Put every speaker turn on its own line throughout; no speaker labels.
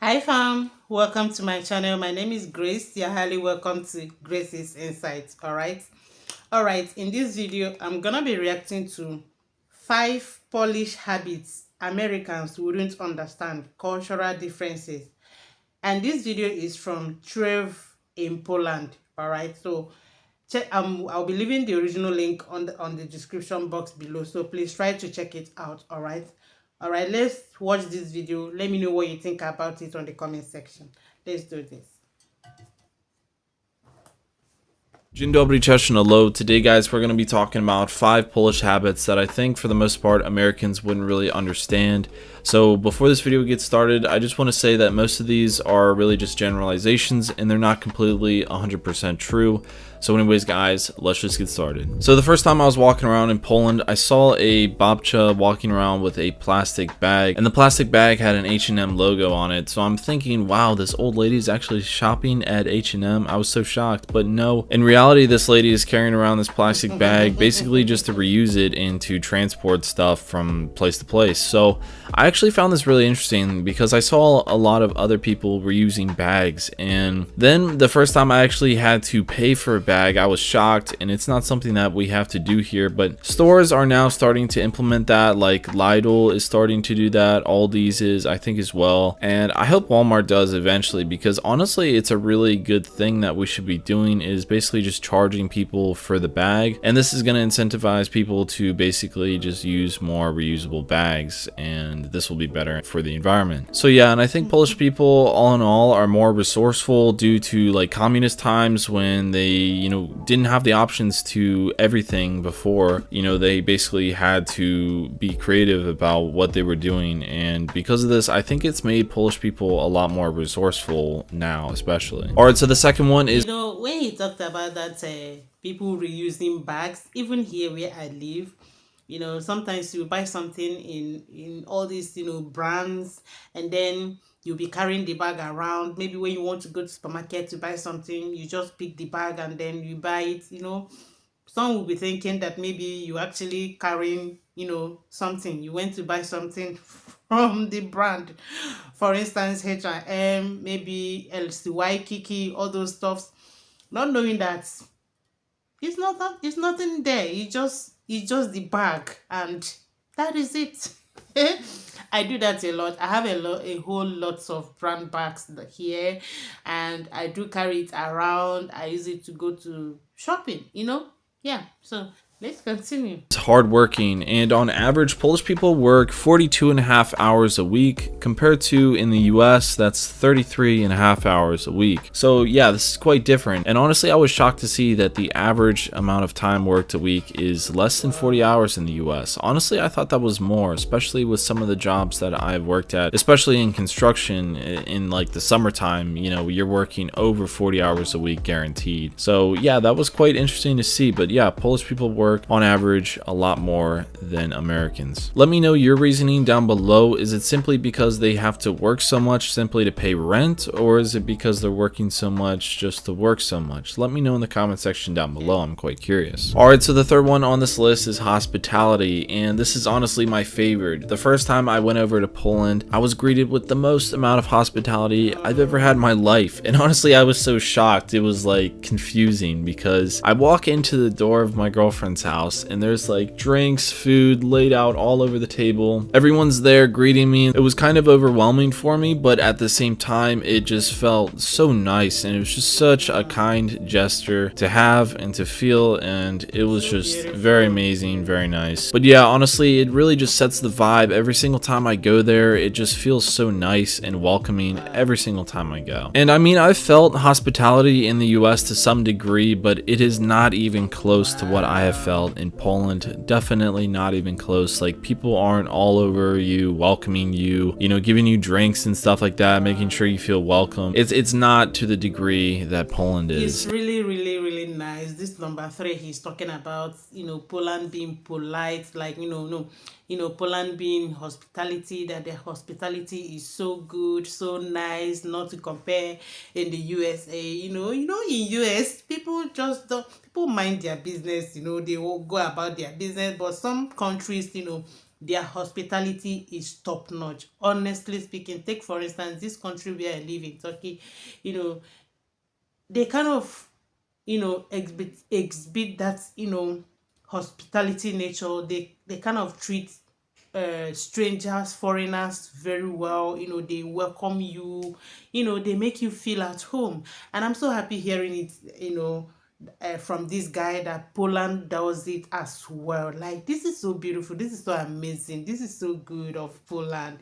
Hi fam, welcome to my channel. My name is Grace. You're highly welcome to Grace's Insights. All right, in this video I'm gonna be reacting to 5 Polish habits Americans wouldn't understand, cultural differences. And this video is from Trev in Poland. All right, so check. I'll be leaving the original link on the description box below, so please try to check it out. All right, let's watch this video. Let me know what you think about it on the comment section. Let's do this.
Dzień dobry, cześć and hello. Today, guys, we're going to be talking about 5 Polish habits that I think, for the most part, Americans wouldn't really understand. So before this video gets started, I just want to say that most of these are really just generalizations and they're not completely 100% true. So anyways, guys, let's just get started. So the first time I was walking around in Poland, I saw a babcia walking around with a plastic bag, and the plastic bag had an H&M logo on it. So I'm thinking, wow, this old lady is actually shopping at H&M. I was so shocked, but no. In reality, this lady is carrying around this plastic bag basically just to reuse it and to transport stuff from place to place. So I actually found this really interesting because I saw a lot of other people reusing bags, and then the first time I actually had to pay for a bag, I was shocked, and it's not something that we have to do here, but stores are now starting to implement that. Like Lidl is starting to do that, Aldi's is, I think, as well, and I hope Walmart does eventually, because honestly it's a really good thing that we should be doing, is basically just charging people for the bag, and this is going to incentivize people to basically just use more reusable bags, and this will be better for the environment. So yeah, and I think Polish people all in all are more resourceful due to like communist times, when they didn't have the options to everything before. They basically had to be creative about what they were doing, and because of this, I think it's made Polish people a lot more resourceful now, especially. All right, so the second one is,
When he talked about that, people reusing bags, even here where I live, sometimes you buy something in all these brands, and then you'll be carrying the bag around. Maybe when you want to go to supermarket to buy something, you just pick the bag and then you buy it. Some will be thinking that maybe you actually carrying something. You went to buy something from the brand, for instance H&M, maybe LCY, Kiki, all those stuffs, not knowing that it's nothing there. It's just the bag, and that is it. I do that a lot. I have a whole lots of brand bags here, and I do carry it around. I use it to go to shopping. Yeah, so let's continue.
hardworking, and on average Polish people work 42.5 hours a week, compared to in the US that's 33.5 hours a week. So yeah, this is quite different, and honestly I was shocked to see that the average amount of time worked a week is less than 40 hours in the US. Honestly, I thought that was more, especially with some of the jobs that I've worked at, especially in construction. In like the summertime, you're working over 40 hours a week guaranteed. So yeah, that was quite interesting to see. But yeah, Polish people work on average a lot more than Americans. Let me know your reasoning down below. Is it simply because they have to work so much simply to pay rent, or is it because they're working so much just to work so much? Let me know in the comment section down below. I'm quite curious. Alright, so the third one on this list is hospitality, and this is honestly my favorite. The first time I went over to Poland, I was greeted with the most amount of hospitality I've ever had in my life, and honestly I was so shocked. It was like confusing, because I walk into the door of my girlfriend's house and there's like drinks, food laid out all over the table. Everyone's there greeting me. It was kind of overwhelming for me, but at the same time it just felt so nice, and it was just such a kind gesture to have and to feel, and it was just very amazing, very nice. But yeah, honestly it really just sets the vibe. Every single time I go there, it just feels so nice and welcoming every single time I go. And I mean, I've felt hospitality in the US to some degree, but it is not even close to what I have felt in Poland. Definitely not even close. Like, people aren't all over you, welcoming you, giving you drinks and stuff like that, making sure you feel welcome. It's not to the degree that Poland is.
It's really, really, really nice. This number 3, he's talking about, Poland being polite, like, no, Poland being hospitality, that their hospitality is so good, so nice, not to compare in the USA. In US, people just don't, people mind their business, they will go about their business, but some countries, their hospitality is top notch. Honestly speaking, take for instance this country where I live in, Turkey. You know, they kind of, exhibit that, hospitality nature. They kind of treat strangers, foreigners very well. They welcome you. They make you feel at home. And I'm so happy hearing it, from this guy, that Poland does it as well. Like, this is so beautiful, this is so amazing, this is so good of Poland.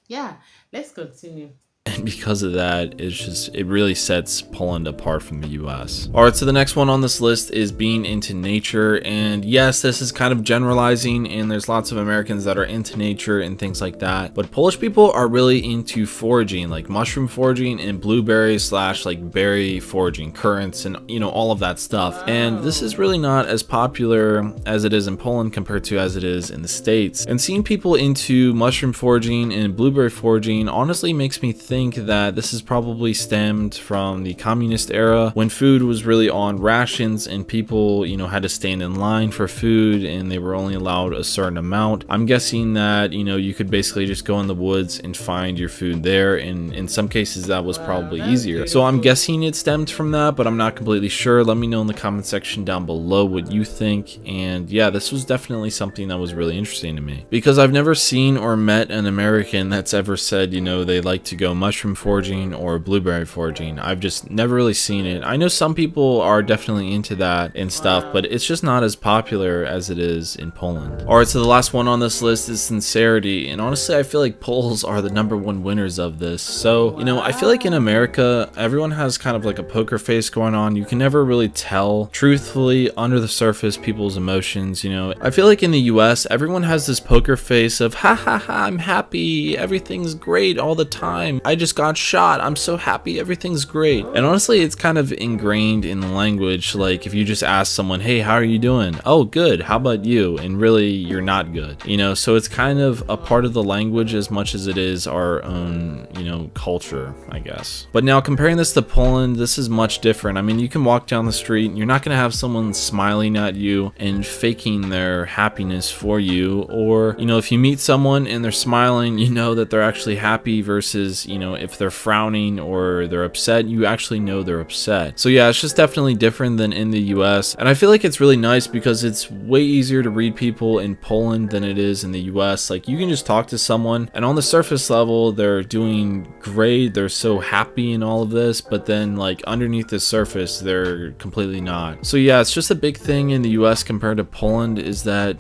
Yeah, let's continue.
And because of that, it really sets Poland apart from the US. All right, so the next one on this list is being into nature. And yes, this is kind of generalizing, and there's lots of Americans that are into nature and things like that. But Polish people are really into foraging, like mushroom foraging and blueberry slash like berry foraging, currants, and all of that stuff. And this is really not as popular as it is in Poland compared to as it is in the States. And seeing people into mushroom foraging and blueberry foraging honestly makes me think that this is probably stemmed from the communist era, when food was really on rations and people, had to stand in line for food and they were only allowed a certain amount. I'm guessing that, you could basically just go in the woods and find your food there, and in some cases that was
Wow,
probably
that's
easier. So I'm
beautiful.
guessing it stemmed from that, but I'm not completely sure. Let me know in the comment section down below what you think. And yeah, this was definitely something that was really interesting to me, because I've never seen or met an American that's ever said, they like to go mushroom foraging or blueberry foraging. I've just never really seen it. I know some people are definitely into that and stuff, but
Wow.
it's just not as popular as it is in Poland. Alright, so the last one on this list is sincerity. And honestly, I feel like Poles are the #1 winners of this. So, I feel like in
Wow.
America, everyone has kind of like a poker face going on. You can never really tell truthfully under the surface people's emotions. I feel like in the US, everyone has this poker face of, ha ha ha, I'm happy, everything's great all the time, I just got shot, I'm so happy, everything's great. And honestly, it's kind of ingrained in the language. Like, if you just ask someone, hey, how are you doing? Oh, good, how about you? And really, you're not good. So it's kind of a part of the language as much as it is our own, culture, I guess. But now, comparing this to Poland, this is much different. I mean, you can walk down the street and you're not going to have someone smiling at you and faking their happiness for you. Or, if you meet someone and they're smiling, you know that they're actually happy, versus, if they're frowning or they're upset, you actually know they're upset. So yeah, it's just definitely different than in the US. And I feel like it's really nice because it's way easier to read people in Poland than it is in the US. Like, you can just talk to someone and on the surface level, they're doing great, they're so happy and all of this, but then like underneath the surface, they're completely not. So yeah, it's just a big thing in the US compared to Poland, is that,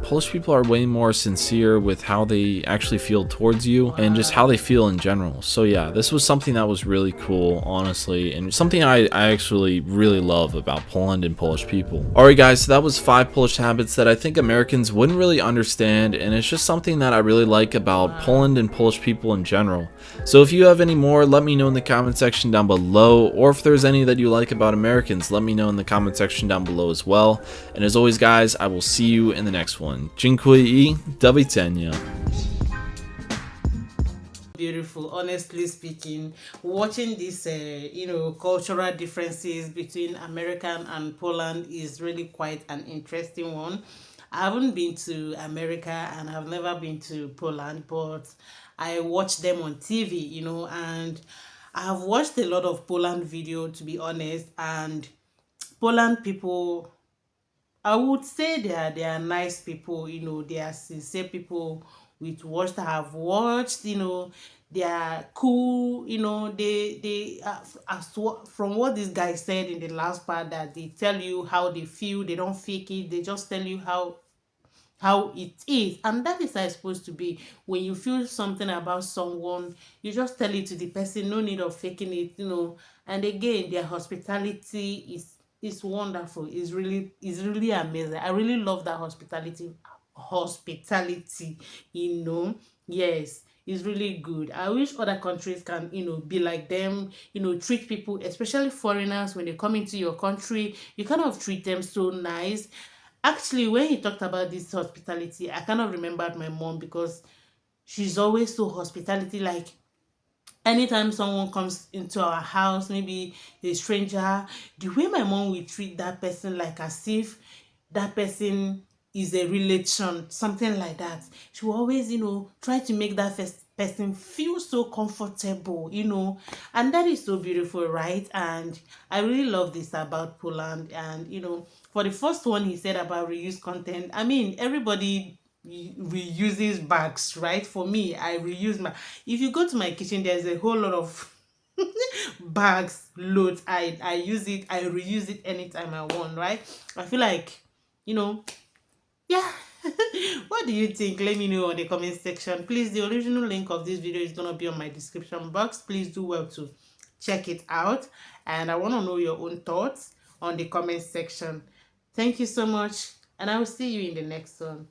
Polish people are way more sincere with how they actually feel towards you and just how they feel in general. So yeah, this was something that was really cool, honestly, and something I actually really love about Poland and Polish people. Alright guys, so that was 5 Polish habits that I think Americans wouldn't really understand, and it's just something that I really like about Poland and Polish people in general. So if you have any more, let me know in the comment section down below, or if there's any that you like about Americans, let me know in the comment section down below as well. And as always guys, I will see you in the next one. Dziękuję i do widzenia.
Beautiful, honestly speaking. Watching these cultural differences between American and Poland is really quite an interesting one. I haven't been to America and I've never been to Poland, but I watch them on TV, and I have watched a lot of Poland video, to be honest. And Poland people, I would say they are nice people. They are sincere people with what I have watched. They are cool. From what this guy said in the last part, that they tell you how they feel. They don't fake it. They just tell you how it is. And that is how it's supposed to be. When you feel something about someone, you just tell it to the person, no need of faking it. And again, their hospitality is wonderful. It's really amazing. I really love that hospitality. Yes, it's really good. I wish other countries can, be like them. Treat people, especially foreigners, when they come into your country, you kind of treat them so nice. Actually, when he talked about this hospitality, I kind of remembered my mom, because she's always so hospitality. Like, anytime someone comes into our house, maybe a stranger, the way my mom will treat that person, like as if that person is a relation, something like that. She will always, try to make that first person feel so comfortable, and that is so beautiful, right? And I really love this about Poland. And for the first one he said about reuse content, I mean, everybody reuses bags, right? For me, I reuse my, if you go to my kitchen, there's a whole lot of bags, loads. I use it, I reuse it anytime I want, right? I feel like, you know yeah. What do you think? Let me know on the comment section. Please, the original link of this video is going to be on my description box. Please do well to check it out, and I want to know your own thoughts on the comment section. Thank you so much, and I will see you in the next one.